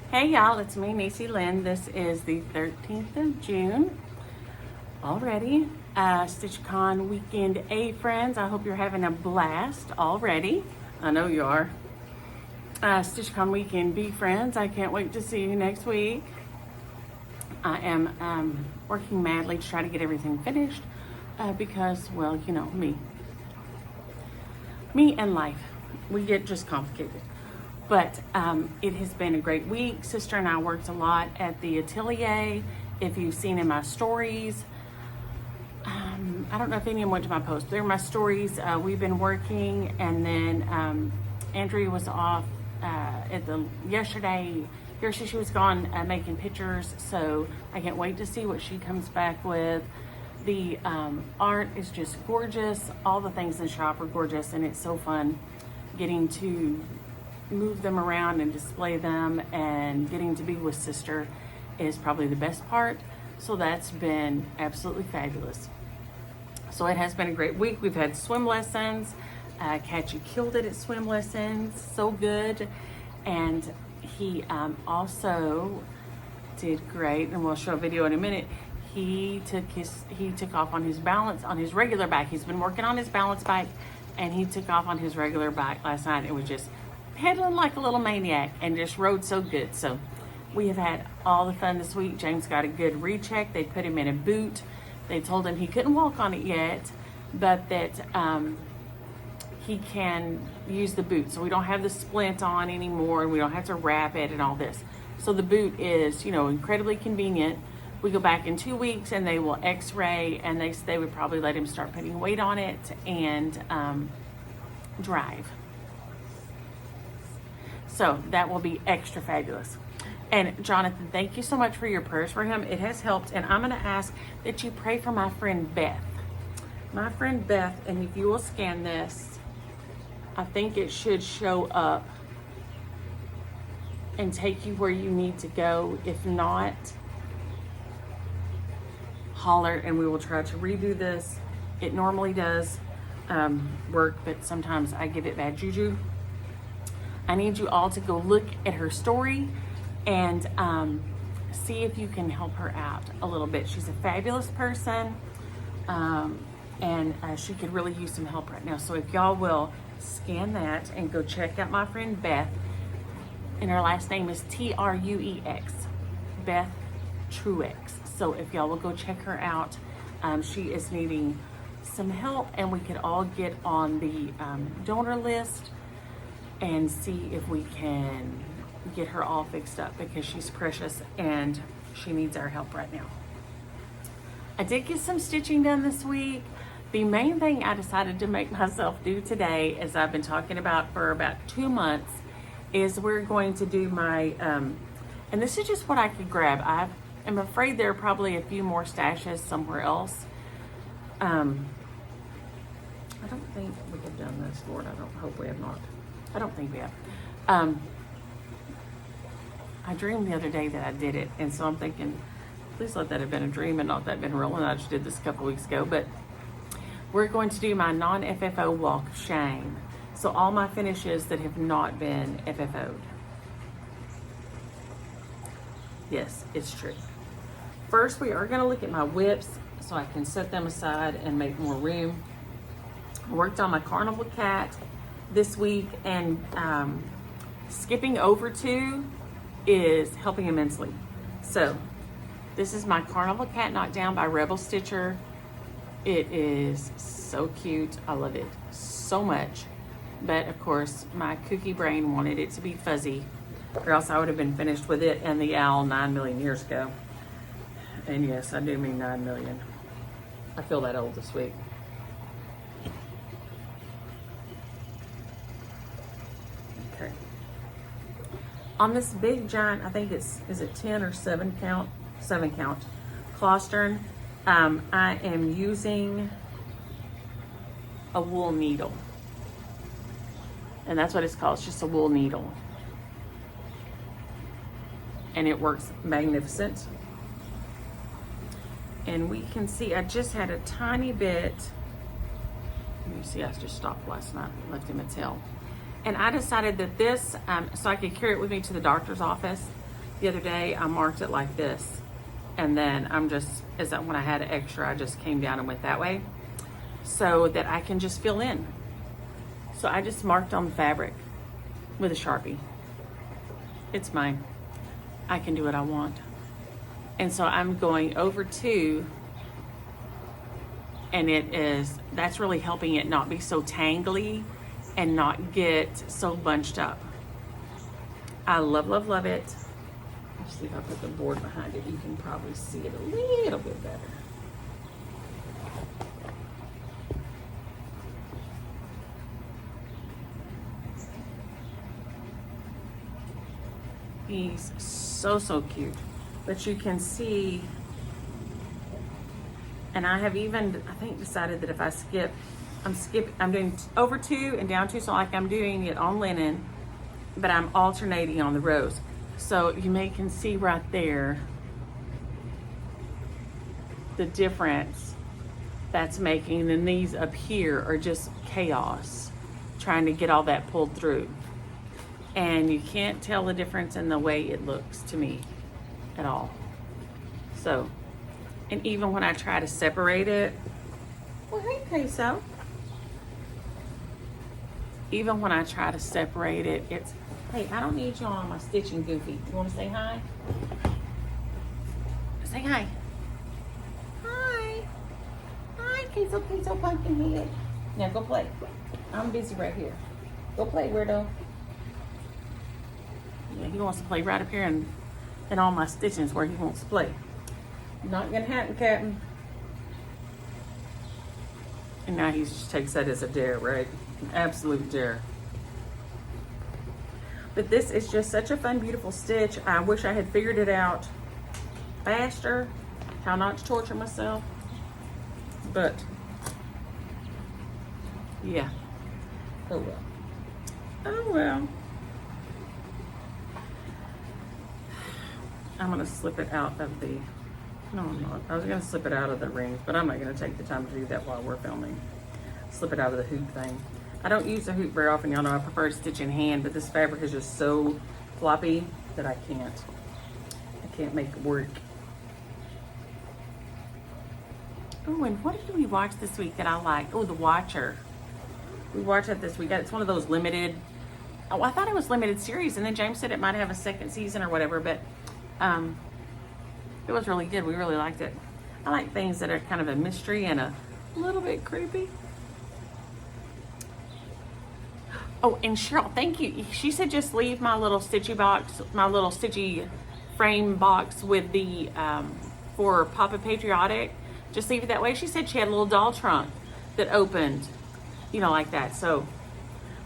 Hey y'all, it's me, Niecy Lynn. This is the 13th of June already. Stitcher-Con weekend A, friends. I hope you're having a blast already. I know you are. Stitcher-Con weekend B, friends. I can't wait to see you next week. I am working madly to try to get everything finished because, well, you know, me and life, we get just complicated. But it has been a great week. Sister and I worked a lot at the atelier. If you've seen in my stories, I don't know if anyone went to my post. They're my stories. We've been working, and then Andrea was off yesterday. Here she was gone making pictures, so I can't wait to see what she comes back with. The art is just gorgeous. All the things in the shop are gorgeous, and it's so fun getting to move them around and display them, and getting to be with Sister is probably the best part. So that's been absolutely fabulous. So it has been a great week. We've had swim lessons. Catchy killed it at swim lessons, so good. And he also did great, and we'll show a video in a minute. He took off on his balance, on his regular bike. He's been working on his balance bike, and he took off on his regular bike last night. It was just pedaling like a little maniac and just rode so good. So we have had all the fun this week. James got a good recheck. They put him in a boot. They told him he couldn't walk on it yet, but that he can use the boot. So we don't have the splint on anymore, and we don't have to wrap it and all this. So the boot is, you know, incredibly convenient. We go back in 2 weeks and they will x-ray, and they would probably let him start putting weight on it and drive. So that will be extra fabulous. And Jonathan, thank you so much for your prayers for him. It has helped. And I'm going to ask that you pray for my friend Beth. My friend Beth, and if you will scan this, I think it should show up and take you where you need to go. If not, holler and we will try to redo this. It normally does work, but sometimes I give it bad juju. I need you all to go look at her story and see if you can help her out a little bit. She's a fabulous person, and she could really use some help right now. So if y'all will scan that and go check out my friend Beth, and her last name is Truex, Beth Truex. So if y'all will go check her out, she is needing some help, and we could all get on the donor list and see if we can get her all fixed up, because she's precious and she needs our help right now. I did get some stitching done this week. The main thing I decided to make myself do today, as I've been talking about for about 2 months, is we're going to do my, and this is just what I could grab. I'm afraid there are probably a few more stashes somewhere else. I don't think we have done this, Lord. I hope we have not. I don't think we have. I dreamed the other day that I did it, and so I'm thinking, please let that have been a dream and not that have been real, and I just did this a couple weeks ago. But we're going to do my non-FFO walk of shame. So all my finishes that have not been FFO'd. Yes, it's true. First, we are going to look at my whips so I can set them aside and make more room. I worked on my Carnival Cat this week, and skipping over 2 is helping immensely. So this is my Carnival Cat Knockdown by Rebel Stitcher. It is so cute. I love it so much. But of course, my kooky brain wanted it to be fuzzy, or else I would have been finished with it and the owl 9 million years ago. And yes, I do mean 9 million. I feel that old this week. Okay. On this big giant, I think is it 10 or 7 count? 7 count. Floss, I am using a wool needle. And that's what it's called. It's just a wool needle. And it works magnificent. And we can see, I just had a tiny bit. You see, I just stopped last night, left him a tail. And I decided that this, so I could carry it with me to the doctor's office. The other day I marked it like this, and then when I had extra, I just came down and went that way so that I can just fill in. So I just marked on the fabric with a Sharpie. It's mine. I can do what I want. And so I'm going over 2, and that's really helping it not be so tangly and not get so bunched up. I love, love, love it. Let's see if I put the board behind it. You can probably see it a little bit better. He's so, so cute. But you can see, and I have even, I think, decided that if I skip, I'm doing over 2 and down 2, so like I'm doing it on linen, but I'm alternating on the rows. So you can see right there the difference that's making. And these up here are just chaos, trying to get all that pulled through. And you can't tell the difference in the way it looks to me at all. So, and even when I try to separate it, well, hey, Queso. Even when I try to separate it, it's, hey, I don't need you on my stitching goofy. You want to say hi? Say hi. Hi. Hi, Queso, pumpkin head. Now go play. I'm busy right here. Go play, weirdo. Yeah, he wants to play right up here and all my stitching is where he wants to play. Not gonna happen, Captain. And now he just takes that as a dare, right? An absolute dare. But this is just such a fun, beautiful stitch. I wish I had figured it out faster, how not to torture myself. But, yeah. Oh well. Oh well. I'm gonna slip it out of the, no I'm not. I was gonna slip it out of the rings, but I'm not gonna take the time to do that while we're filming. Slip it out of the hoop thing. I don't use the hoop very often, y'all know I prefer to stitch in hand, but this fabric is just so floppy that I can't make it work. Oh, and what did we watch this week that I like? Oh, The Watcher. We watched it this week. It's one of those limited, oh, I thought it was limited series, and then James said it might have a second season or whatever, but it was really good. We really liked it. I like things that are kind of a mystery and a little bit creepy. Oh, and Cheryl, thank you. She said just leave my little stitchy box, my little stitchy frame box with the, for Papa Patriotic. Just leave it that way. She said she had a little doll trunk that opened, you know, like that. So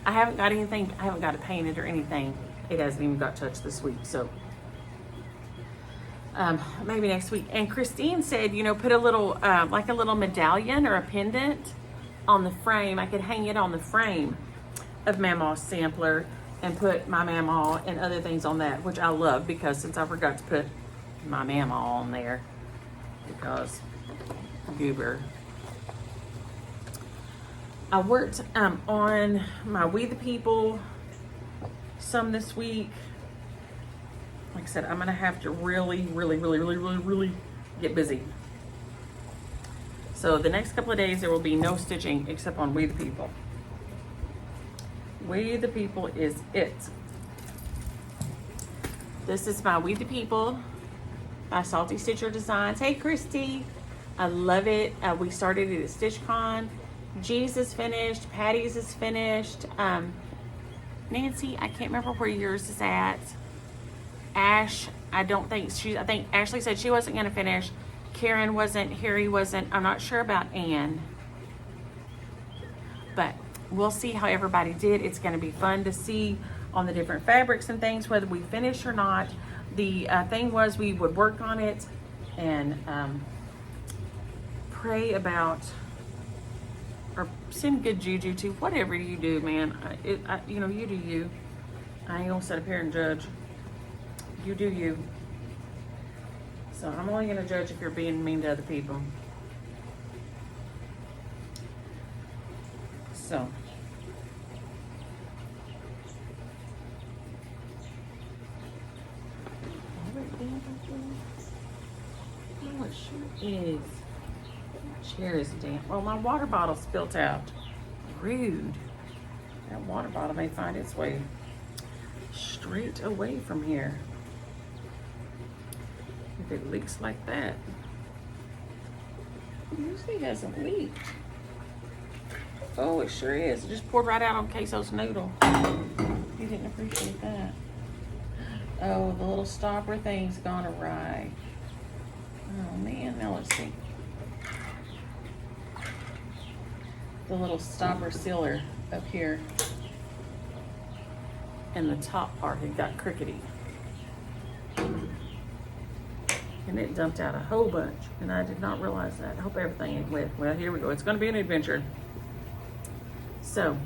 I haven't got anything, I haven't got it painted or anything. It hasn't even got touched this week, so maybe next week. And Christine said, you know, put a little, like a little medallion or a pendant on the frame. I could hang it on the frame of Mamaw's sampler and put my Mamaw and other things on that, which I love, because since I forgot to put my Mamaw on there, because goober. I worked on my We the People some this week. Like I said, I'm gonna have to really get busy. So the next couple of days there will be no stitching except on We the People. We the People is it. This is my We the People by Salty Stitcher Designs. Hey Christy, I love it. We started it at StitchCon. G's is finished, Patty's is finished. Nancy, I can't remember where yours is at. Ash, I think Ashley said she wasn't gonna finish. Karen wasn't, Harry wasn't. I'm not sure about Anne. But we'll see how everybody did. It's gonna be fun to see on the different fabrics and things, whether we finish or not. The thing was we would work on it and pray about, or send good juju to, whatever you do, man. You know, you do you. I ain't gonna sit up here and judge. You do you. So I'm only gonna judge if you're being mean to other people. So. Oh, it sure is. That chair is damp. Well, my water bottle spilt out. Rude. That water bottle may find its way straight away from here. If it leaks like that. It usually hasn't leaked. Oh, it sure is. It just poured right out on Queso's noodle. You didn't appreciate that. Oh, the little stopper thing's gone awry. Oh man, now let's see. The little stopper sealer up here in the top part had got crickety. And it dumped out a whole bunch, and I did not realize that. I hope everything ain't wet. Well, here we go. It's gonna be an adventure. So,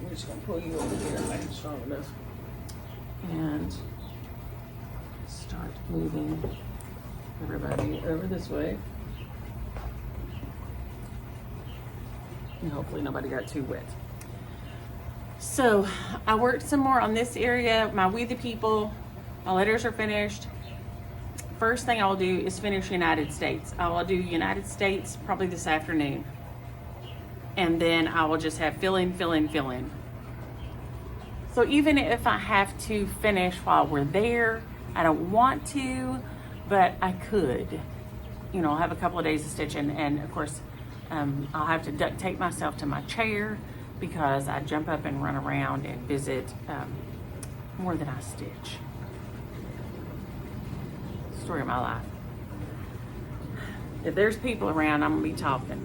we're just gonna pull you over here and make it strong enough. And start moving everybody over this way. And hopefully nobody got too wet. So I worked some more on this area. My We the People, my letters are finished. First thing I'll do is finish United States. I will do United States probably this afternoon. And then I will just have fill in. So even if I have to finish while we're there, I don't want to, but I could. You know, I'll have a couple of days of stitching, and of course, I'll have to duct tape myself to my chair because I jump up and run around and visit more than I stitch. Story of my life. If there's people around, I'm gonna be talking.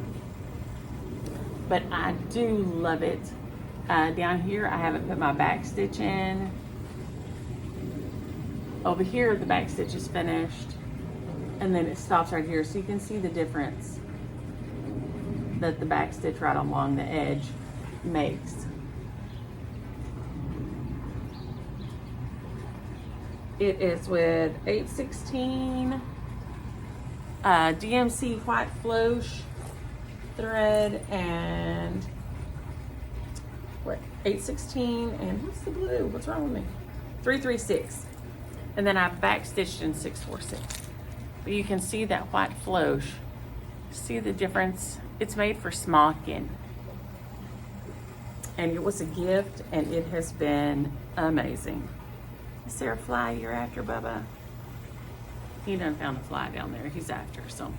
But I do love it. Down here, I haven't put my back stitch in. Over here, the back stitch is finished. And then it stops right here. So you can see the difference that the back stitch right along the edge makes. It is with 8/16 DMC white floche thread and what, 8/16 and what's the blue? What's wrong with me? 336. And then I back stitched in 6/4/6. But you can see that white floche. See the difference? It's made for smocking. And it was a gift, and it has been amazing. Is there a fly you're after, Bubba? He done found a fly down there. He's after, so.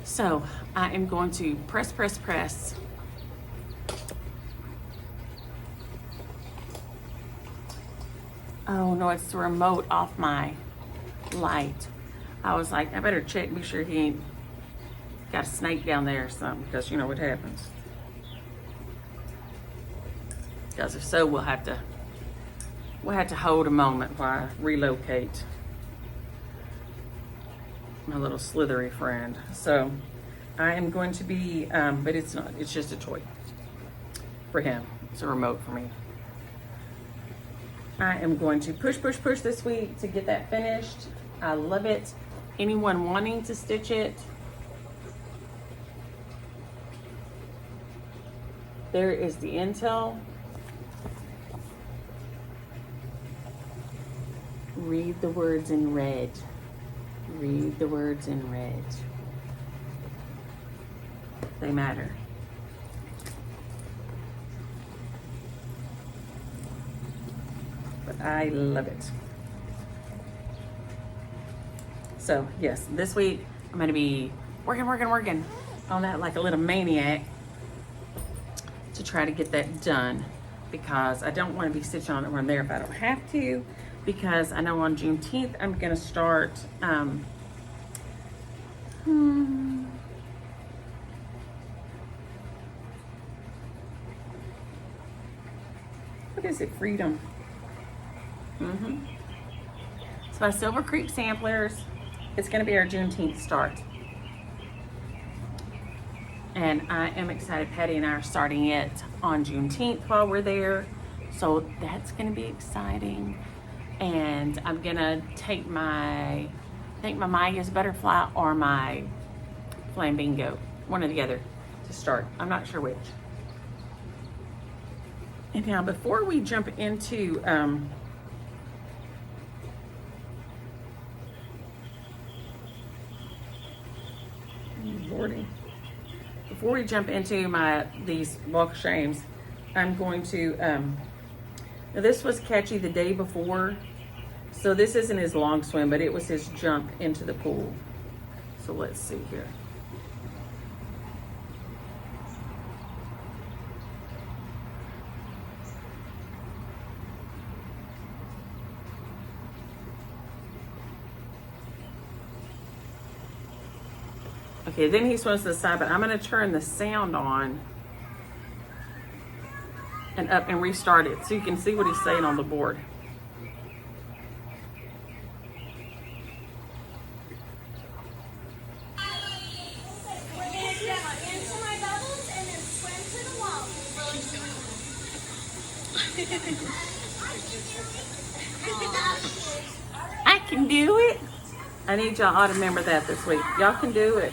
So I am going to press. Oh no, it's the remote off my light. I was like, I better check, be sure he ain't got a snake down there or something, because you know what happens. Because if so, we'll have to hold a moment while I relocate my little slithery friend. So I am going to be, but it's not, it's just a toy for him. It's a remote for me. I am going to push this week to get that finished. I love it. Anyone wanting to stitch it, there is the intel. Read the words in red. Read the words in red. They matter. But I love it. So yes, this week I'm gonna be working on that like a little maniac to try to get that done, because I don't want to be stitching on it when I'm there if I don't have to, because I know on Juneteenth I'm gonna start what is it? Freedom. So by Silver Creek Samplers, it's going to be our Juneteenth start. And I am excited. Patty and I are starting it on Juneteenth while we're there. So that's going to be exciting. And I'm going to take I think my Maya's Butterfly or my Flamingo, one or the other, to start. I'm not sure which. And now before we jump into boarding. Before we jump into these walk of shames, I'm going to, now this was Catchy the day before. So this isn't his long swim, but it was his jump into the pool. So let's see here. Okay, then he swims to the side, but I'm gonna turn the sound on and up and restart it so you can see what he's saying on the board. I can do it. I need y'all all to remember that this week. Y'all can do it.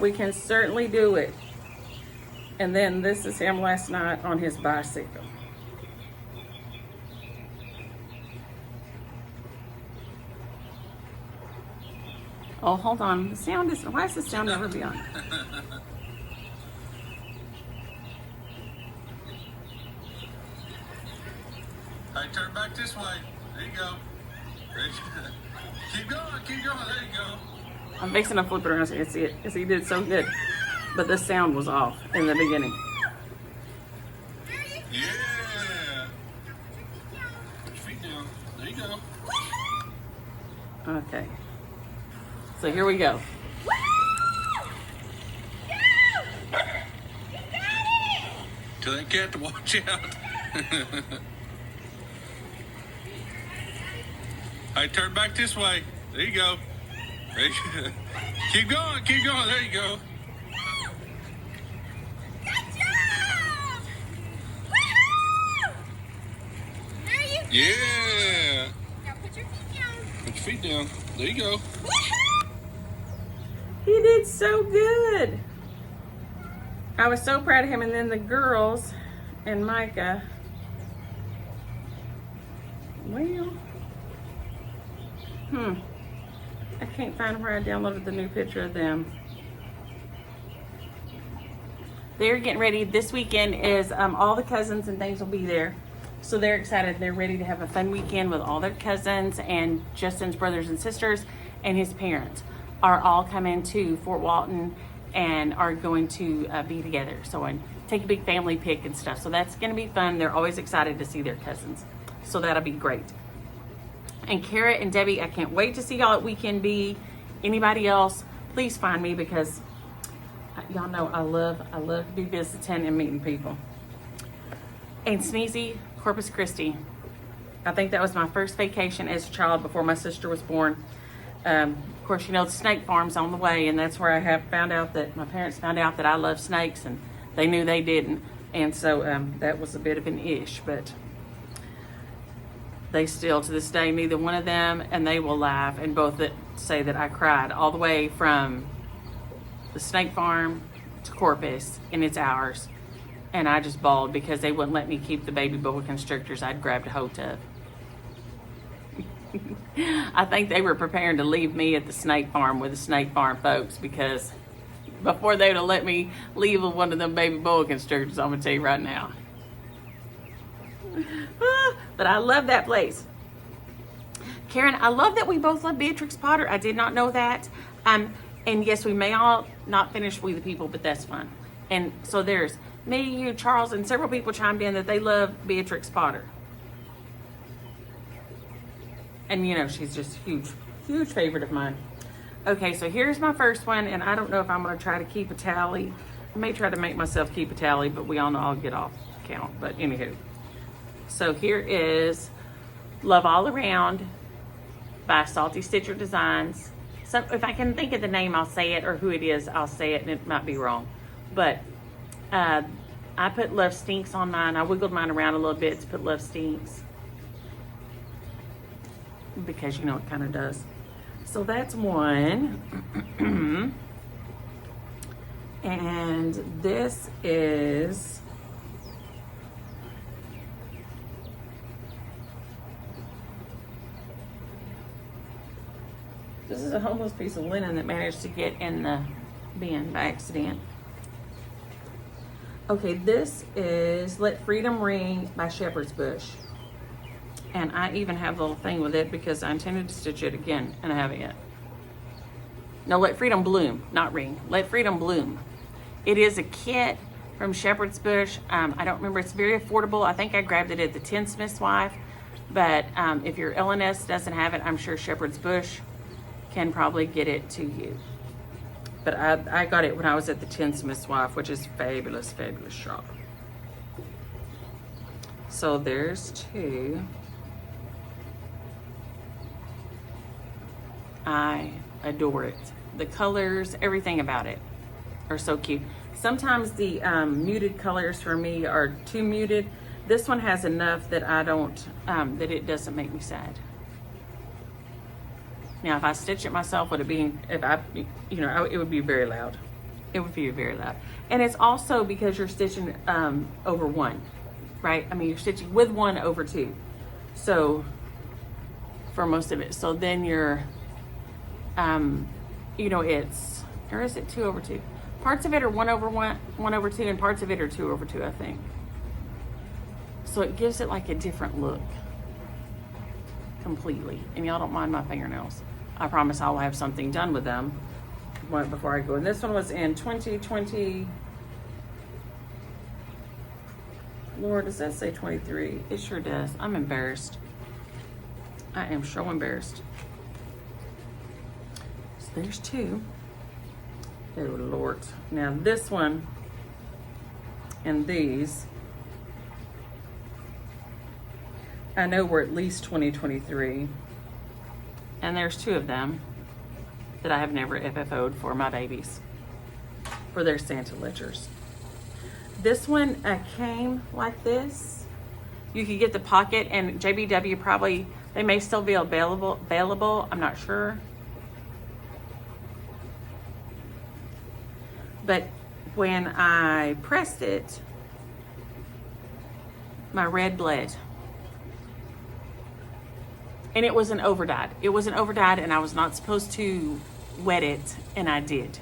We can certainly do it. And then this is him last night on his bicycle. Oh, hold on. The sound is, why is the sound never be on? All right, turn back this way. There you go. Keep going, there you go. I'm fixing to flip it around so you can see it, because he did so good. But the sound was off in the beginning. Yeah. Put your feet down. There you go. Okay. So here we go. Tell that cat to watch out. All right, turn back this way. There you go. Keep going, there you go. Good job! Woo-hoo! There you go. Yeah. Now put your feet down. Put your feet down. There you go. Woo-hoo! He did so good. I was so proud of him. And then the girls and Micah, well, I can't find where I downloaded the new picture of them. They're getting ready. This weekend is all the cousins and things will be there. So they're excited. They're ready to have a fun weekend with all their cousins, and Justin's brothers and sisters and his parents are all coming to Fort Walton and are going to be together. So and take a big family pic and stuff. So that's going to be fun. They're always excited to see their cousins. So that'll be great. And Kara and Debbie, I can't wait to see y'all at Weekend B. Anybody else, please find me, because y'all know I love to be visiting and meeting people. And Sneezy, Corpus Christi. I think that was my first vacation as a child before my sister was born. Of course, you know, the snake farm's on the way, and that's where I have found out that my parents found out that I love snakes, and they knew they didn't. And so that was a bit of an ish, but they still, to this day, neither one of them, and they will laugh and both say that I cried all the way from the snake farm to Corpus, and it's ours. And I just bawled because they wouldn't let me keep the baby boa constrictors I'd grabbed a hold of. I think they were preparing to leave me at the snake farm with the snake farm folks, because before they would have let me leave with one of them baby boa constrictors, I'm gonna tell you right now. But I love that place. Karen, I love that we both love Beatrix Potter. I did not know that. And yes, we may all not finish We the People, but that's fun. And so there's me, you, Charles, and several people chimed in that they love Beatrix Potter. And you know, she's just a huge favorite of mine. Okay, so here's my first one, and I don't know if I'm gonna try to keep a tally. I may try to make myself keep a tally, but we all know I'll get off count. But anywho. So here is Love All Around by Salty Stitcher Designs. So if I can think of the name, I'll say it, or who it is, I'll say it, and it might be wrong. But I put Love Stinks on mine. I wiggled mine around a little bit to put Love Stinks, because you know it kind of does. So that's one. And this is a homeless piece of linen that managed to get in the bend by accident. Okay, this is Let Freedom Ring by Shepherd's Bush. And I even have the little thing with it because I intended to stitch it again and I haven't yet. No, Let Freedom Bloom, not ring. Let Freedom Bloom. It is a kit from Shepherd's Bush. I don't remember, it's very affordable. I think I grabbed it at the Tinsmith's Wife. But if your LNS doesn't have it, I'm sure Shepherd's Bush can probably get it to you. But I got it when I was at the Tinsmith's Wife, which is fabulous, fabulous shop. So there's two. I adore it. The colors, everything about it are so cute. Sometimes the muted colors for me are too muted. This one has enough that I don't, that it doesn't make me sad. Now, if I stitch it myself, would it be, if I, you know, it would be very loud. It would be very loud. And it's also because you're stitching over one, right? I mean, you're stitching with one over two. So, for most of it. So then you're, you know, it's, or is it 2 over 2? Parts of it are 1 over 1 over 2, and parts of it are 2 over 2, I think. So it gives it like a different look completely. And y'all don't mind my fingernails. I promise I'll have something done with them before I go. And this one was in 2020. Lord, does that say 23? It sure does. I'm embarrassed. I am so embarrassed. So there's 2. Oh Lord. Now this one and these, I know we're at least 2023. And there's 2 of them that I have never FFO'd for my babies, for their Santa ledgers. This one came like this. You could get the pocket, and JBW probably, they may still be available. I'm not sure. But when I pressed it, my red bled. And it wasn't overdyed. It wasn't overdyed, and I was not supposed to wet it, and I did.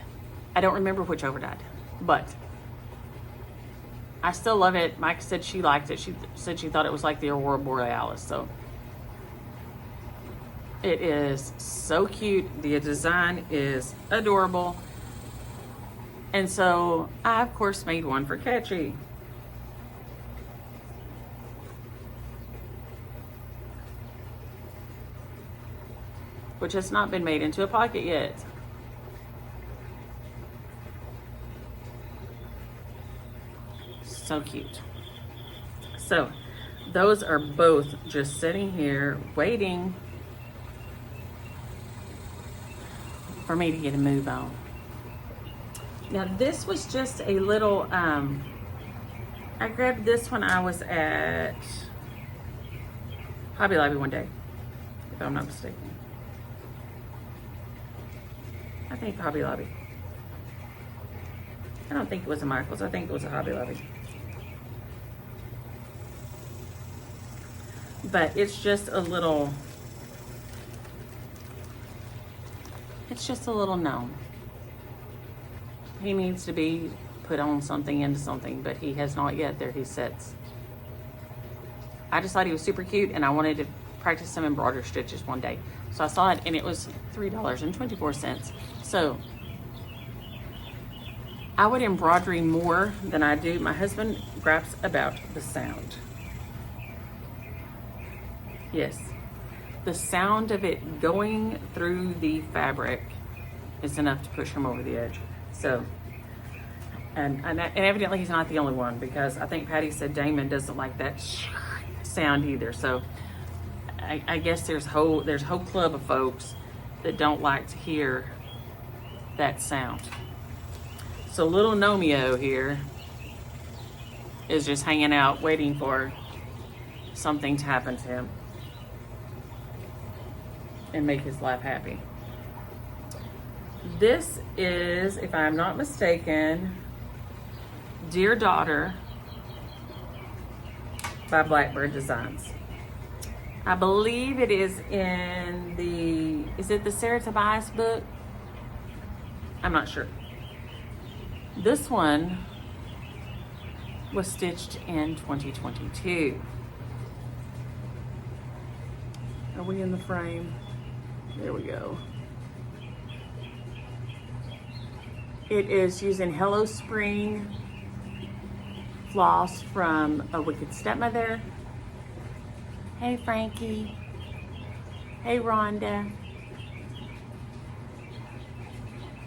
I don't remember which overdyed, but I still love it. Mike said she liked it. She said she thought it was like the Aurora Borealis. So it is so cute. The design is adorable. And so I, of course, made one for Catchy. Which has not been made into a pocket yet. So cute. So those are both just sitting here waiting for me to get a move on. Now this was just a little, I grabbed this when I was at Hobby Lobby one day, if I'm not mistaken. I think Hobby Lobby. I don't think it was a Michael's. I think it was a Hobby Lobby. But it's just a little, it's just a little gnome. He needs to be put on something, into something, but he has not yet. There he sits. I just thought he was super cute, and I wanted to practice some embroidery stitches one day. So I saw it, and it was $3.24. So I would embroidery more than I do. My husband gripes about the sound. Yes, the sound of it going through the fabric is enough to push him over the edge. So, and evidently he's not the only one, because I think Patty said Damon doesn't like that sound either. So I guess there's a whole club of folks that don't like to hear that sound. So little Nomeo here is just hanging out waiting for something to happen to him and make his life happy. This is, if I'm not mistaken, Dear Daughter by Blackbird Designs. I believe it is in the, is it the Sarah Tobias book? I'm not sure. This one was stitched in 2022. Are we in the frame? There we go. It is using Hello Spring floss from A Wicked Stepmother. Hey Frankie. Hey Rhonda.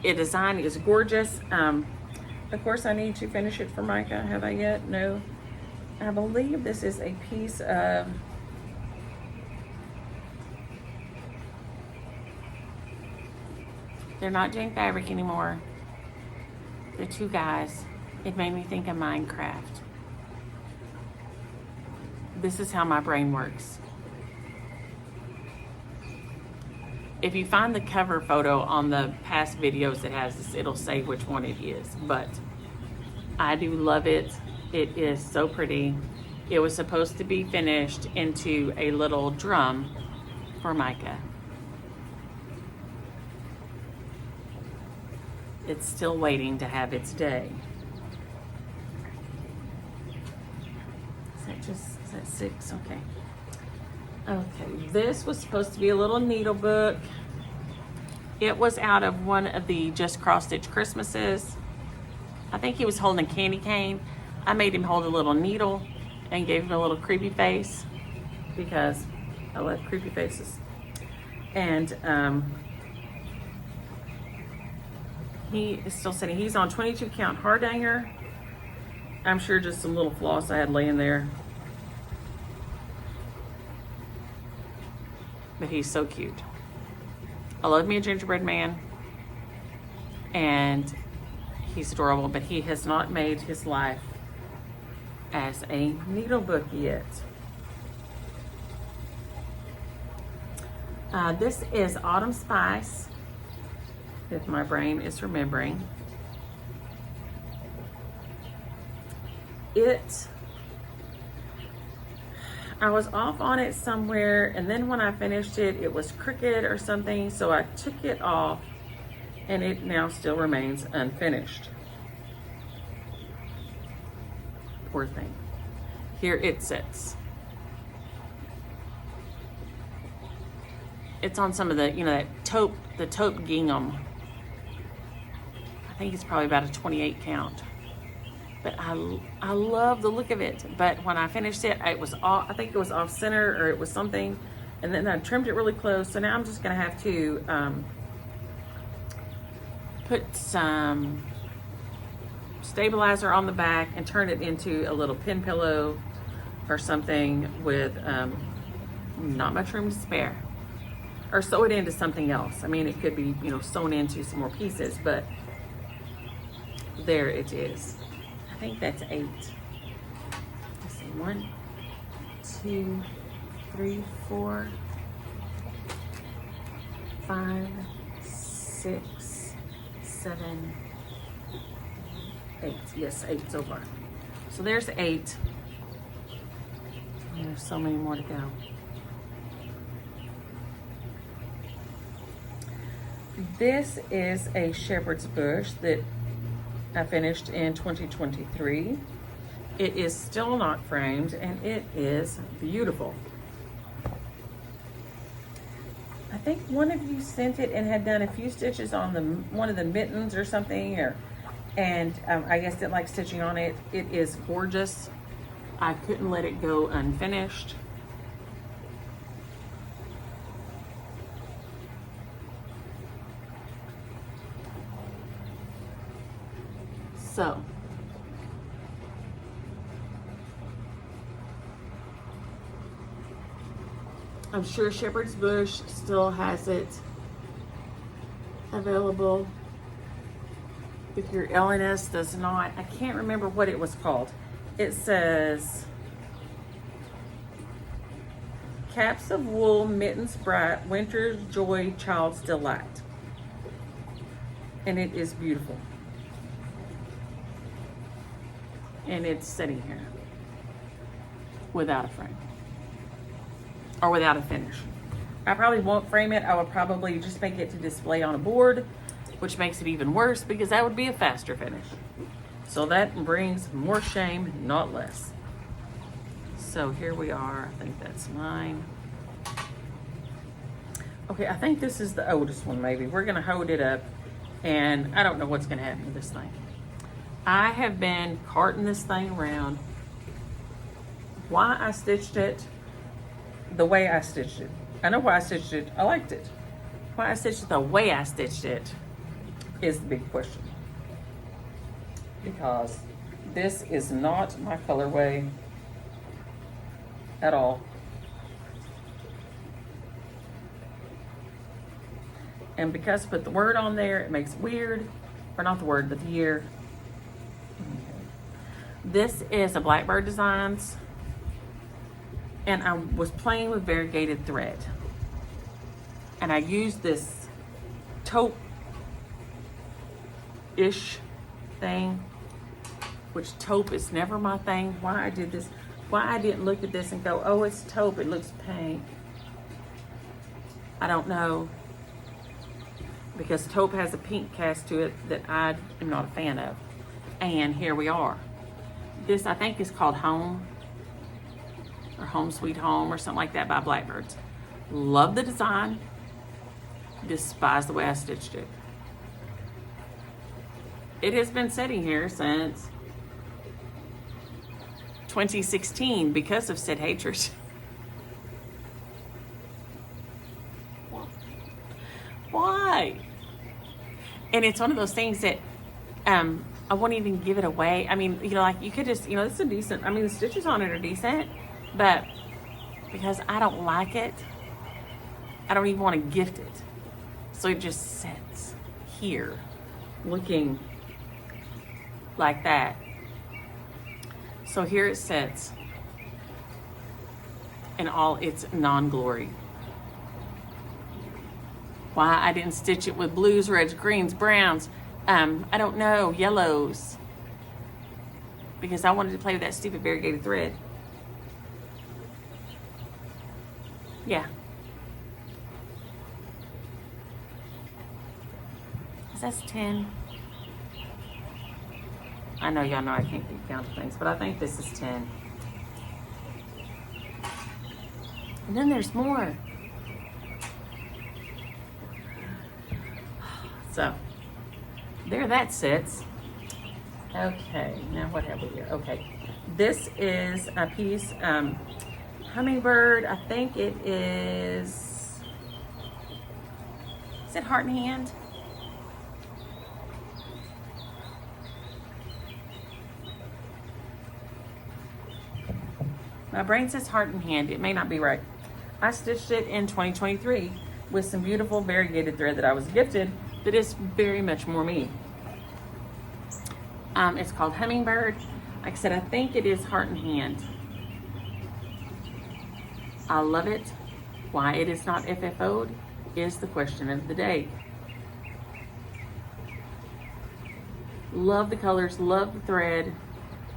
The design is gorgeous. Of course, I need to finish it for Micah. Have I yet? No. I believe this is a piece of they're not Jane Fabric anymore. The two guys. It made me think of Minecraft. This is how my brain works. If you find the cover photo on the past videos that has this, it'll say which one it is. But I do love it. It is so pretty. It was supposed to be finished into a little drum for Micah. It's still waiting to have its day. Is that 6? Okay. Okay, this was supposed to be a little needle book. It was out of one of the Just Cross Stitch Christmases. I think he was holding a candy cane. I made him hold a little needle and gave him a little creepy face because I love creepy faces. And he is still sitting. He's on 22 count hardanger. I'm sure just some little floss I had laying there. But he's so cute. I love me a gingerbread man. And he's adorable, but he has not made his life as a needle book yet. This is Autumn Spice, if my brain is remembering. I was off on it somewhere, and then when I finished it, it was crooked or something, so I took it off, and it now still remains unfinished. Poor thing. Here it sits. It's on some of the, that taupe, the taupe gingham. I think it's probably about a 28 count. But I love the look of it. But when I finished it, it was off, I think it was off center or it was something. And then I trimmed it really close. So now I'm just gonna have to put some stabilizer on the back and turn it into a little pin pillow or something with not much room to spare. Or sew it into something else. I mean, it could be, sewn into some more pieces, but there it is. I think that's 8. Let's see, 1, 2, 3, 4, 5, 6, 7, 8. Yes, 8 so far. So there's 8. And there's so many more to go. This is a shepherd's bush that I finished in 2023. It is still not framed and it is beautiful. I think one of you sent it and had done a few stitches on one of the mittens or something, and I guess didn't like stitching on it. It is gorgeous. I couldn't let it go unfinished. So, I'm sure Shepherd's Bush still has it available. If your LNS does not, I can't remember what it was called. It says Caps of Wool, Mittens Bright, Winter's Joy, Child's Delight. And it is beautiful. And it's sitting here without a frame or without a finish. I probably won't frame it. I will probably just make it to display on a board which makes it even worse because that would be a faster finish. So that brings more shame, not less. So here we are. I think that's mine. Okay, I think this is the oldest one maybe. We're gonna hold it up and I don't know what's gonna happen to this thing. I have been carting this thing around. Why I stitched it the way I stitched it. I know why I stitched it. I liked it. Why I stitched it the way I stitched it is the big question. Because this is not my colorway at all. And because I put the word on there, it makes it weird. Or not the word, but the year. Okay. This is a Blackbird Designs. And I was playing with variegated thread. And I used this taupe-ish thing. Which taupe is never my thing. Why I did this. Why I didn't look at this and go, oh, it's taupe, it looks pink. I don't know. Because taupe has a pink cast to it that I am not a fan of. And here we are. This I think is called Home. Or Home Sweet Home or something like that by Blackbirds. Love the design. Despise the way I stitched it. It has been sitting here since 2016 because of said hatred. Why? And it's one of those things that I won't even give it away. I mean, you know, like you could just, you know, it's a decent, I mean, the stitches on it are decent, but because I don't like it, I don't even want to gift it. So it just sits here looking like that. So here it sits in all its non-glory. Why I didn't stitch it with blues, reds, greens, browns, I don't know, yellows. Because I wanted to play with that stupid variegated thread. Yeah. Is that 10? I know y'all know I can't keep count of things, but I think this is 10. And then there's more. So, there that sits. Okay, now what have we here? Okay, this is a piece, Hummingbird, I think it is it Heart and Hand? My brain says Heart and Hand, it may not be right. I stitched it in 2023 with some beautiful variegated thread that I was gifted that is very much more me. It's called Hummingbird. Like I said, I think it is Heart and Hand. I love it. Why it is not FFO'd is the question of the day. Love the colors, love the thread.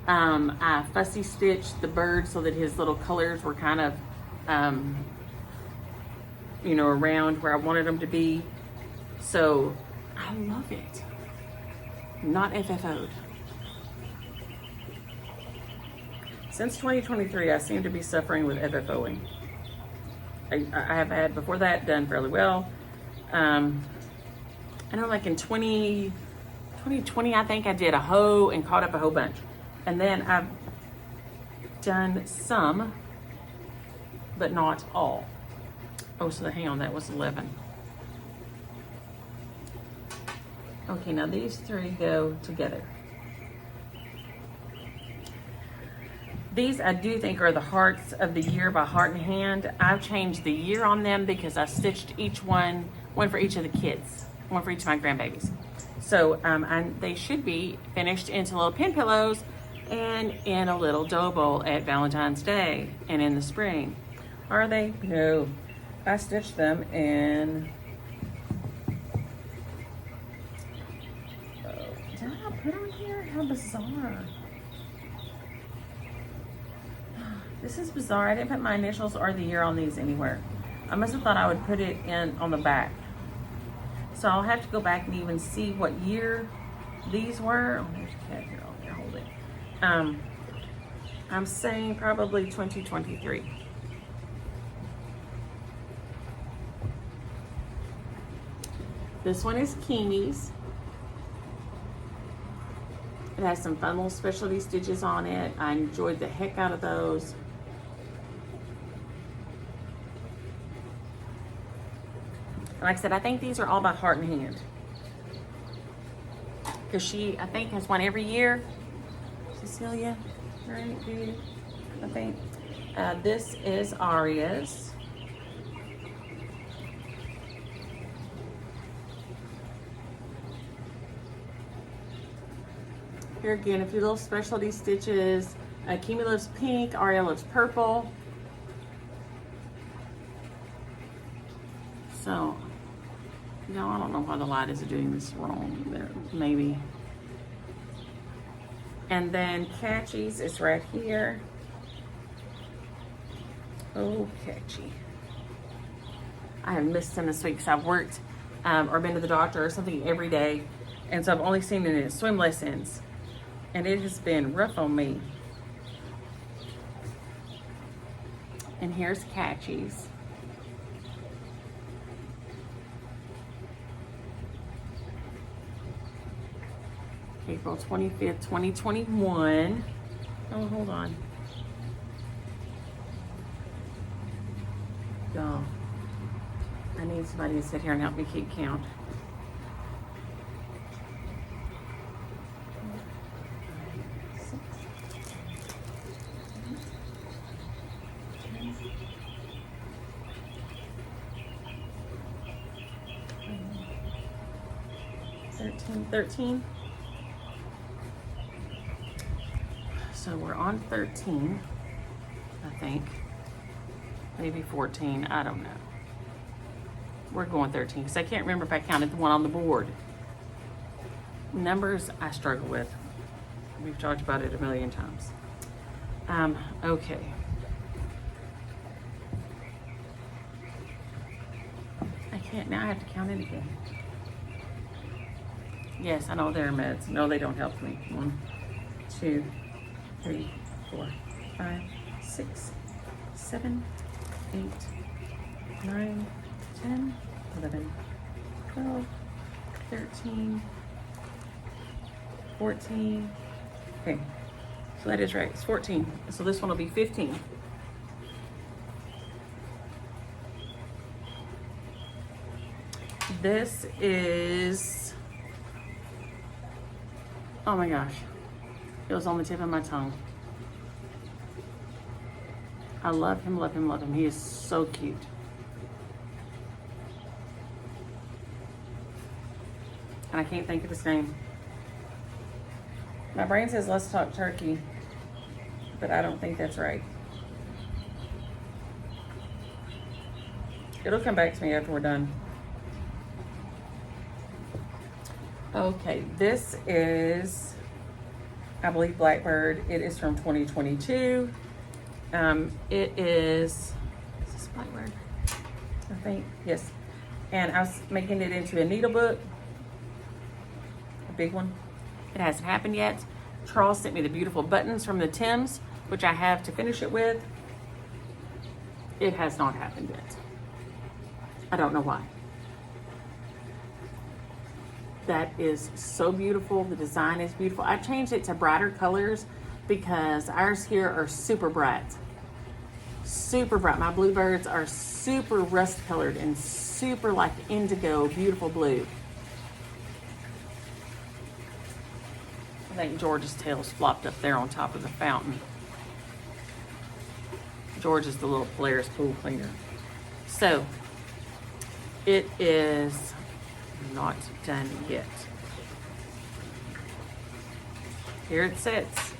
I fussy stitched the bird so that his little colors were kind of, you know, around where I wanted them to be. So I love it. Not FFO'd. Since 2023, I seem to be suffering with FFOing. I have had before that done fairly well. I know like in 2020, I think I did a hoe and caught up a whole bunch. And then I've done some, but not all. Oh, so hang on, that was 11. Okay, now these three go together. These I do think are the Hearts of the Year by Heart and Hand. I've changed the year on them because I stitched each one for each of the kids, one for each of my grandbabies. So they should be finished into little pin pillows and in a little dough bowl at Valentine's Day and in the spring. Are they? No. I stitched them in... Did I put them here? How bizarre. This is bizarre. I didn't put my initials or the year on these anywhere. I must have thought I would put it in on the back. So I'll have to go back and even see what year these were. Oh, there's a cat here. Oh, here, hold it. I'm saying probably 2023. This one is Kimi's. It has some fun little specialty stitches on it. I enjoyed the heck out of those. Like I said, I think these are all by Heart and Hand. Because she, I think, has one every year. Cecilia, right, dude? I think. This is Aria's. Here again, a few little specialty stitches. Kimi loves pink, Aria loves purple. So, no, I don't know why the light is doing this wrong there, maybe. And then Catchy's is right here. Oh, Catchy. I have missed him this week because I've worked or been to the doctor or something every day. And so I've only seen him in swim lessons. And it has been rough on me. And here's Catchy's. April 25th, 2021. Oh, hold on. Y'all, I need somebody to sit here and help me keep count. 13. So we're on 13, I think. Maybe 14, I don't know. We're going 13 because I can't remember if I counted the one on the board. Numbers I struggle with. We've talked about it a million times. Okay. I can't, now I have to count it again. Yes, I know they're meds. No, they don't help me. 1, 2, 3, 4, 5, 6, 7, 8, 9, 10, 11, 12, 13, 14. Okay, so that is right. It's 14. So this one will be 15. This is, oh my gosh, it was on the tip of my tongue. I love him, love him, love him. He is so cute. And I can't think of his name. My brain says let's talk turkey, but I don't think that's right. It'll come back to me after we're done. Okay, this is, I believe, Blackbird. It is from 2022. It is this Blackbird? I think, yes. And I was making it into a needle book, a big one. It hasn't happened yet. Charles sent me the beautiful buttons from the Tims, which I have to finish it with. It has not happened yet. I don't know why. That is so beautiful. The design is beautiful. I changed it to brighter colors because ours here are super bright. Super bright. My bluebirds are super rust colored and super like indigo, beautiful blue. I think George's tail's flopped up there on top of the fountain. George is the little Polaris pool cleaner. So, it is not done yet. Here it sits.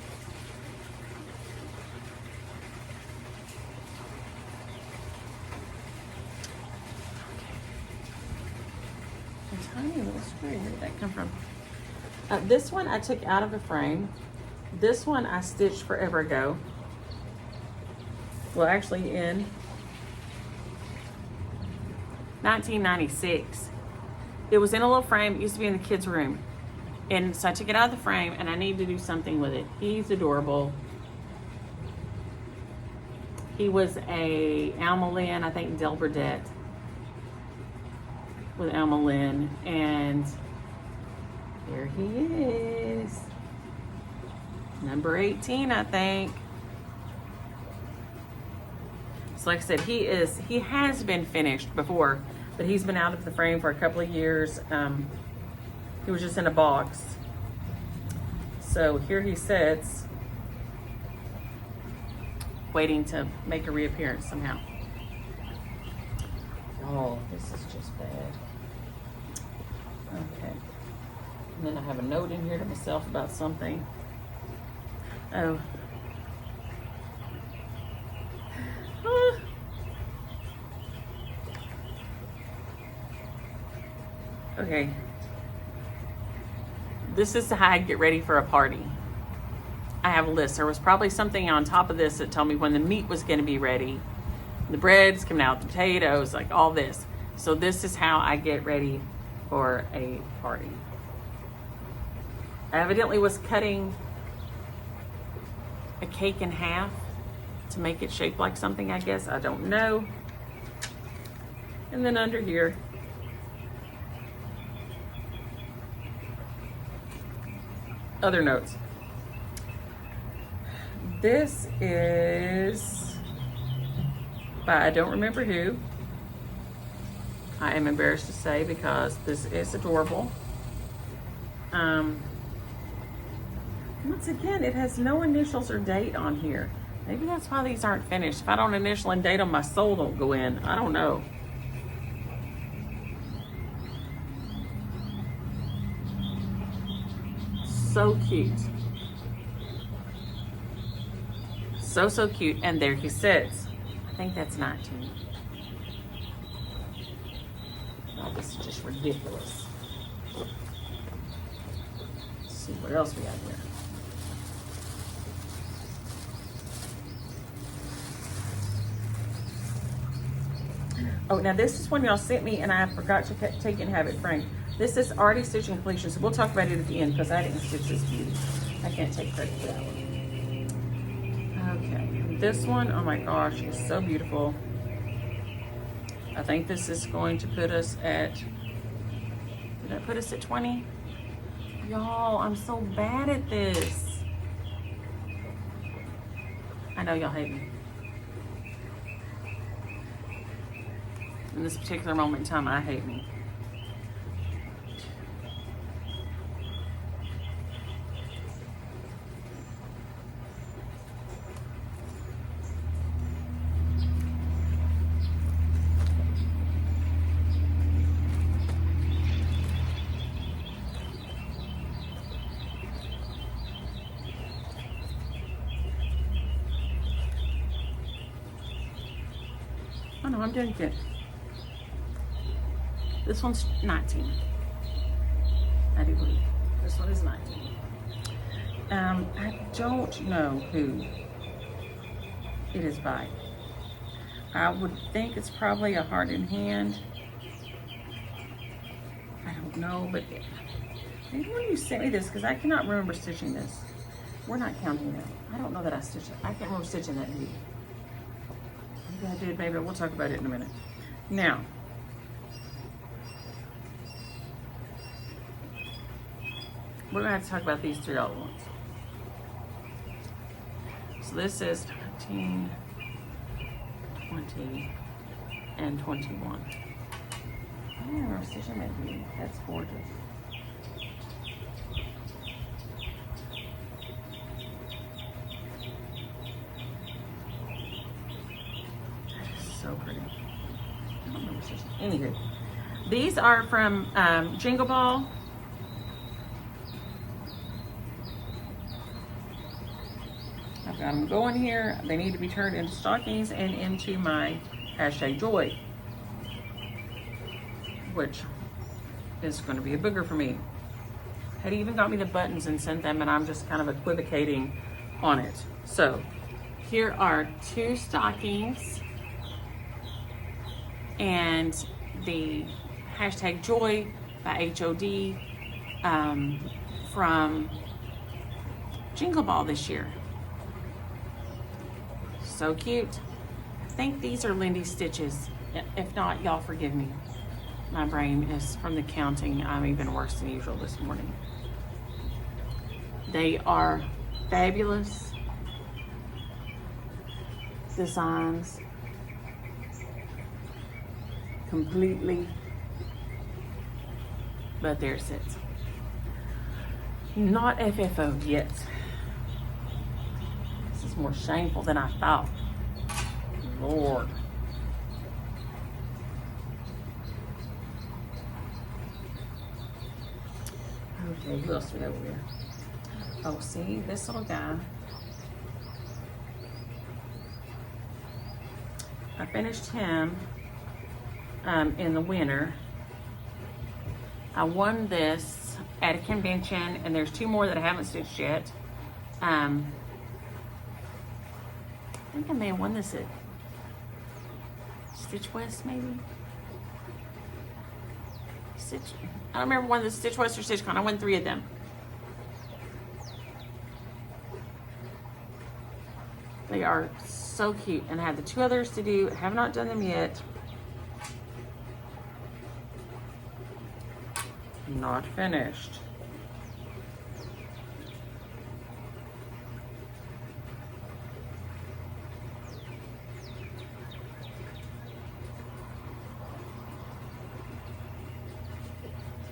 A tiny little square. Where did that come from? This one I took out of the frame. This one I stitched forever ago. Well, actually in 1996. It was in a little frame. It used to be in the kids' room. And so I took it out of the frame and I need to do something with it. He's adorable. He was a Alma Lynn, I think Del Burdette with Alma Lynn. And there he is. Number 18, I think. So like I said, he has been finished before, but he's been out of the frame for a couple of years. He was just in a box. So here he sits, waiting to make a reappearance somehow. Oh, this is just bad. Okay. And then I have a note in here to myself about something. Oh. Okay. This is how I get ready for a party. I have a list. There was probably something on top of this that told me when the meat was going to be ready. The bread's coming out, the potatoes, like all this. So this is how I get ready for a party. I evidently was cutting a cake in half to make it shaped like something, I guess. I don't know. And then under here, other notes. This is by I don't remember who. I am embarrassed to say because this is adorable. Once again, it has no initials or date on here. Maybe that's why these aren't finished. If I don't initial and date them, my soul don't go in. I don't know. So cute. So cute. And there he sits. I think that's 19. Oh, this is just ridiculous. Let's see what else we got here. Oh, now this is one y'all sent me and I forgot to take and have it framed. This is already stitching completion, so we'll talk about it at the end because I didn't stitch this beauty. I can't take credit for that one. Okay, this one, oh my gosh, is so beautiful. I think this is going to put us at, did that put us at 20? Y'all, I'm so bad at this. I know y'all hate me. In this particular moment in time, I hate me. Oh no, I'm doing good. This one's 19. I do believe. This one is 19. I don't know who it is by. I would think it's probably a Heart in Hand. I don't know, but maybe when you sent me this, because I cannot remember stitching this. We're not counting that. I don't know that I stitched it. I can't remember stitching that maybe. Maybe I did, maybe we'll talk about it in a minute. Now, we're gonna have to talk about these three all at once. So this is 19, 20, and 21. I don't remember stitching that beauty. That's gorgeous. That is so pretty. I don't remember stitching. Anywho, these are from Jingle Ball. I've got them going here. They need to be turned into stockings and into my #joy, which is going to be a booger for me. Had even got me the buttons and sent them, and I'm just kind of equivocating on it. So here are 2 stockings and the #joy by HOD from Jingle Ball this year. So cute. I think these are Lindy's stitches. If not, y'all forgive me. My brain is from the counting. I'm even worse than usual this morning. They are fabulous designs. Completely. But there it sits. Not FFO'd yet. This is more shameful than I thought. Lord. Okay, who else do we have over here? Oh, see, this little guy. I finished him in the winter. I won this at a convention, and there's 2 more that I haven't stitched yet. I think I may have won this at Stitch West, maybe? Stitch, I don't remember one of the Stitch West or StitchCon. I won 3 of them. They are so cute, and I have the 2 others to do. I have not done them yet. Not finished.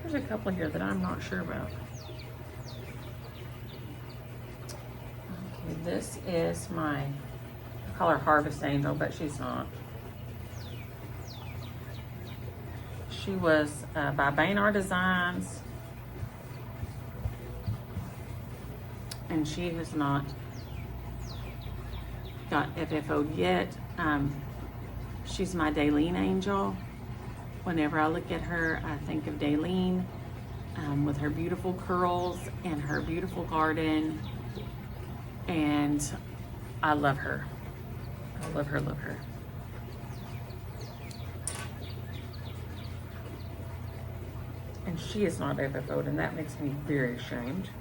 There's a couple here that I'm not sure about. Okay, this is my, I call her Harvest Angel, but she's not. She was by Baynard Designs, and she has not got FFO'd yet. She's my Daleen Angel. Whenever I look at her, I think of Daleen with her beautiful curls and her beautiful garden, and I love her. I love her, love her. And she is not FFO'd, and that makes me very ashamed.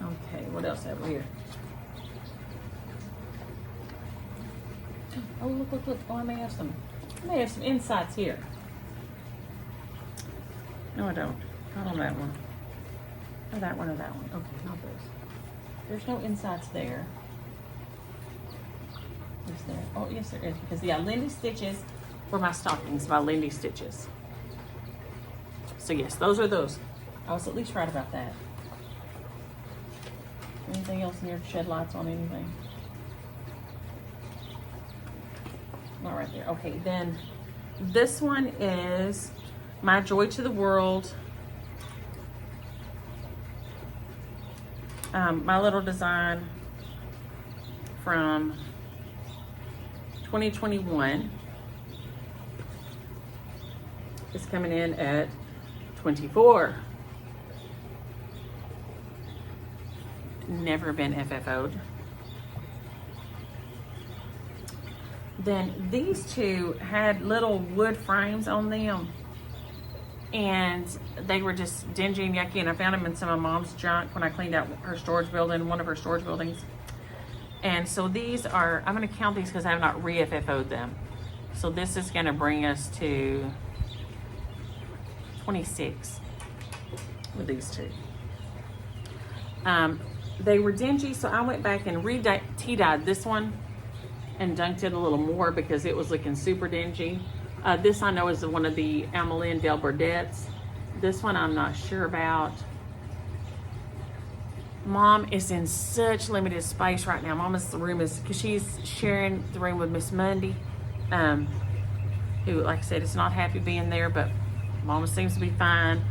Okay, what else have we here? Oh, look, look, look. Oh, I may have some insights here. No, I don't. Not on that one. Or that one or that one. Okay, not those. There's no insights there. Is there? Oh, yes, there is. Because, yeah, Lindy Stitches were my stockings by Lindy Stitches. So, yes, those are those. I was at least right about that. Anything else in here to shed lights on anything? Not right there. Okay, then this one is My Joy to the World. My little design from 2021 is coming in at 24. Never been FFO'd. Then these 2 had little wood frames on them, and they were just dingy and yucky, and I found them in some of Mom's junk when I cleaned out her storage building, one of her storage buildings. And so these are, I'm going to count these because I have not re-FFO'd them. So this is going to bring us to 26 with these 2. They were dingy, so I went back and tea-dyed this one and dunked it a little more because it was looking super dingy. This I know is one of the Ameline Del Burdettes. This one I'm not sure about. Mom is in such limited space right now. Mama's room is, because she's sharing the room with Miss Mundy, who, like I said, is not happy being there, but Mama seems to be fine.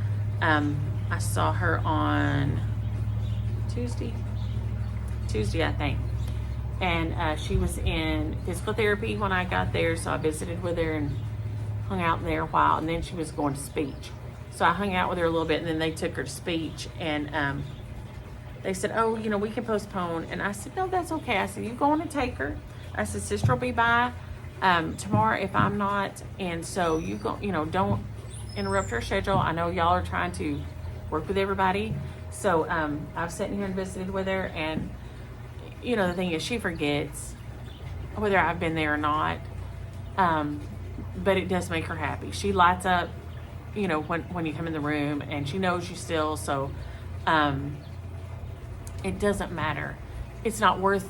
I saw her on Tuesday, I think. And she was in physical therapy when I got there, so I visited with her and hung out in there a while, and then she was going to speech. So I hung out with her a little bit, and then they took her to speech, and they said, oh, you know, we can postpone. And I said, no, that's okay. I said, you go on and take her. I said, Sister will be by. tomorrow if I'm not. And so you go, you know, don't interrupt her schedule. I know y'all are trying to work with everybody. So I've sat in here and visited with her, and you know, the thing is, she forgets whether I've been there or not. But it does make her happy. She lights up, you know, when you come in the room, and she knows you still. So it doesn't matter. It's not worth,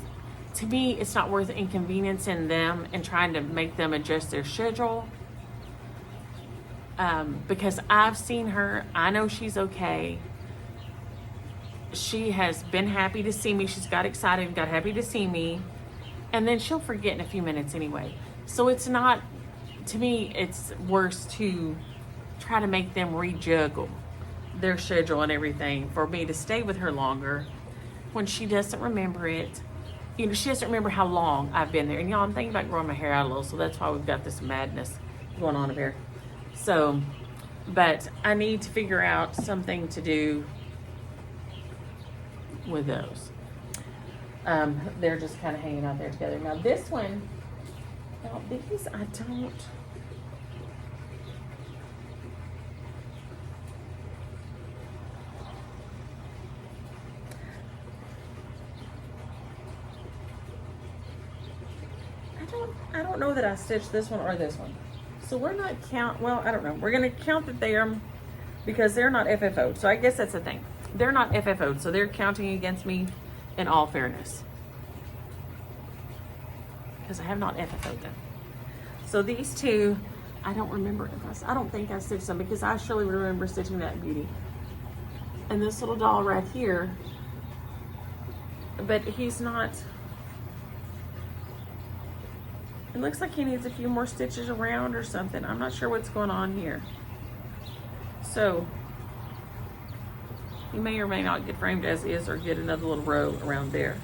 to me, it's not worth inconveniencing them and trying to make them adjust their schedule. Because I've seen her, I know she's okay. She has been happy to see me. She's got excited and got happy to see me. And then she'll forget in a few minutes anyway. So it's not, to me, it's worse to try to make them rejuggle their schedule and everything for me to stay with her longer when she doesn't remember it. You know, she doesn't remember how long I've been there. And y'all, I'm thinking about growing my hair out a little, so that's why we've got this madness going on over here. So, but I need to figure out something to do with those. They're just kind of hanging out there together. Now this one, now these I don't. I don't know that I stitched this one or this one. So we're not well, I don't know. We're going to count that they are, because they're not FFO'd. So I guess that's the thing. They're not FFO'd, so they're counting against me in all fairness. Because I have not FFO'd them. So these two, I don't remember if I don't think I stitched them, because I surely remember stitching that beauty. And this little doll right here, but he's not. It looks like he needs a few more stitches around or something. I'm not sure what's going on here. So he may or may not get framed as is, or get another little row around there.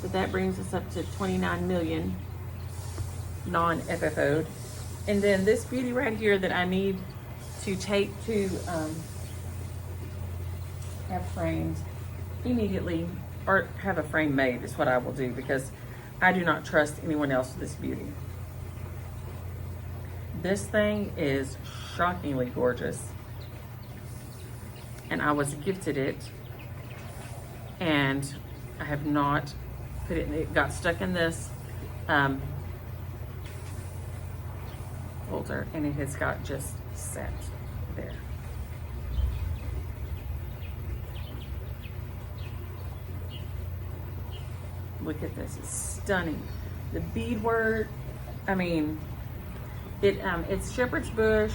So that brings us up to 29 million non-FFO'd. And then this beauty right here that I need to take to have framed immediately, or have a frame made, is what I will do, because I do not trust anyone else with this beauty. This thing is shockingly gorgeous, and I was gifted it, and I have not put it in, it got stuck in this folder, and it has got just set there. Look at this, it's stunning. The beadwork, I mean, it's shepherd's bush.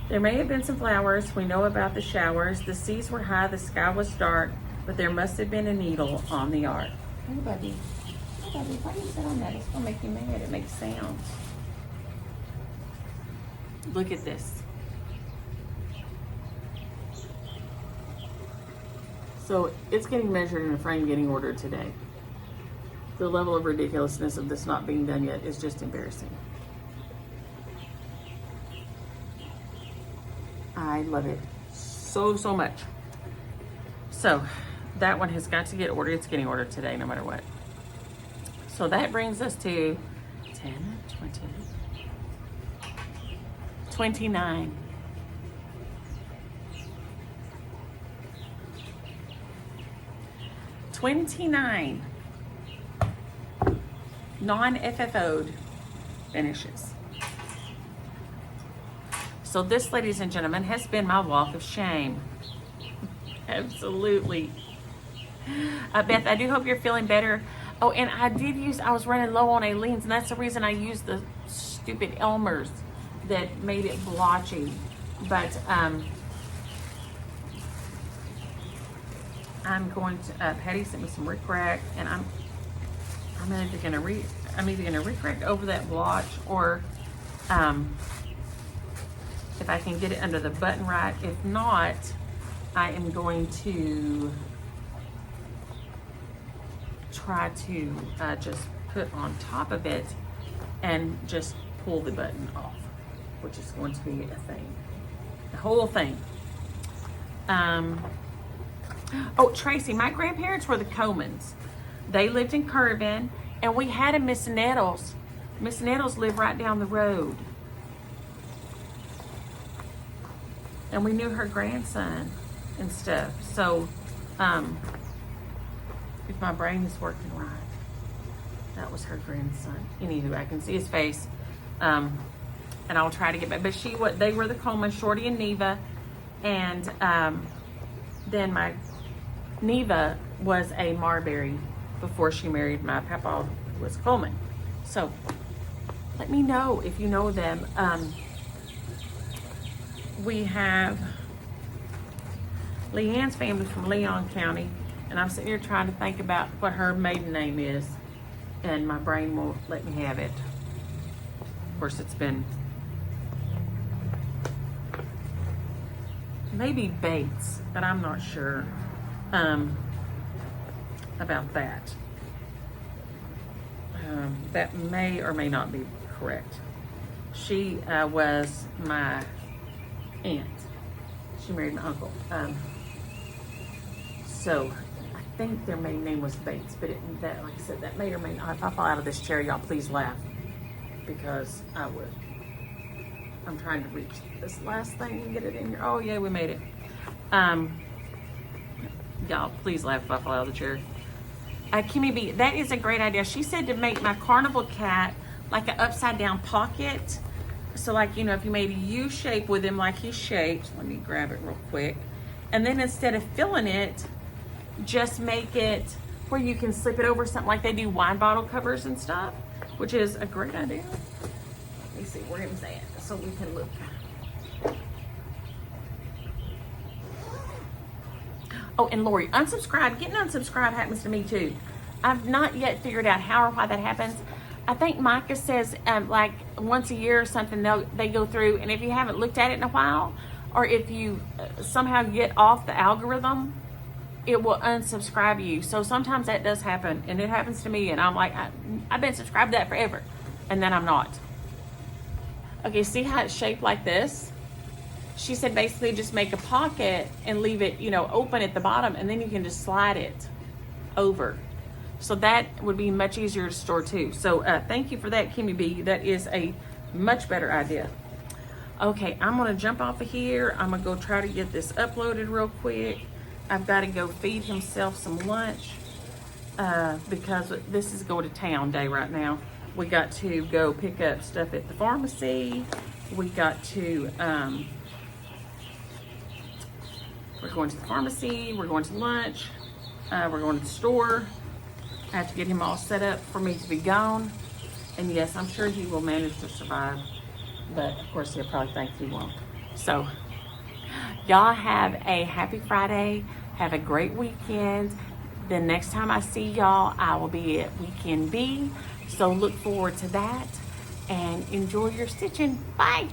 There may have been some flowers. We know about the showers. The seas were high, the sky was dark, but there must have been a needle on the ark. Hey, buddy. Hey, buddy, why do you sit on that? It's gonna make you mad. It makes sounds. Look at this. So it's getting measured in a frame, getting ordered today. The level of ridiculousness of this not being done yet is just embarrassing. I love it so, so much. So that one has got to get ordered. It's getting ordered today, no matter what. So that brings us to 10, 20, 29. $29 non-FFO'd finishes. So this, ladies and gentlemen, has been my walk of shame. Absolutely. Beth, I do hope you're feeling better. Oh, and I was running low on Aleene's, and that's the reason I used the stupid Elmer's that made it blotchy. But I'm going to, Patty sent me some rickrack, and I'm either gonna rickrack over that blotch, or if I can get it under the button right. If not, I am going to try to just put on top of it and just pull the button off, which is going to be a thing, the whole thing. Oh, Tracy, my grandparents were the Comans. They lived in Curvin, and we had a Miss Nettles. Miss Nettles lived right down the road. And we knew her grandson and stuff. So, if my brain is working right, that was her grandson. Anywho, I can see his face. And I'll try to get back. But they were the Coleman, Shorty and Neva. And then my Neva was a Marbury before she married my papa, who was Coleman. So let me know if you know them. We have Leanne's family from Leon County, and I'm sitting here trying to think about what her maiden name is, and my brain won't let me have it. Of course, it's been maybe Bates, but I'm not sure about that. That may or may not be correct. She was my aunt. She married my uncle. So I think their maiden name was Bates, but that, like I said, that may or may not. If I fall out of this chair, y'all please laugh, because I would. I'm trying to reach this last thing and get it in here. Oh yeah, we made it. Y'all please laugh if I fall out of the chair. Kimmy B, that is a great idea. She said to make my Carnival Cat like an upside down pocket. So like, you know, if you made a U shape with him like he's shaped, let me grab it real quick. And then instead of filling it, just make it where you can slip it over something like they do wine bottle covers and stuff, which is a great idea. Let me see where him's at so we can look. Oh, and Lori, unsubscribe. Getting unsubscribed happens to me too. I've not yet figured out how or why that happens. I think Micah says like once a year or something they go through, and if you haven't looked at it in a while, or if you somehow get off the algorithm, it will unsubscribe you. So sometimes that does happen, and it happens to me, and I'm like, I've been subscribed to that forever, and then I'm not. Okay, see how it's shaped like this? She said basically just make a pocket and leave it, you know, open at the bottom, and then you can just slide it over. So that would be much easier to store too. So thank you for that, Kimmy B. That is a much better idea. Okay, I'm gonna jump off of here. I'm gonna go try to get this uploaded real quick. I've got to go feed himself some lunch because this is go to town day right now. We got to go pick up stuff at the pharmacy. We got to, we're going to the pharmacy, we're going to lunch, we're going to the store. I have to get him all set up for me to be gone. And yes, I'm sure he will manage to survive, but of course he'll probably think he won't. So y'all have a happy Friday. Have a great weekend. The next time I see y'all, I will be at Weekend B. So look forward to that and enjoy your stitching. Bye.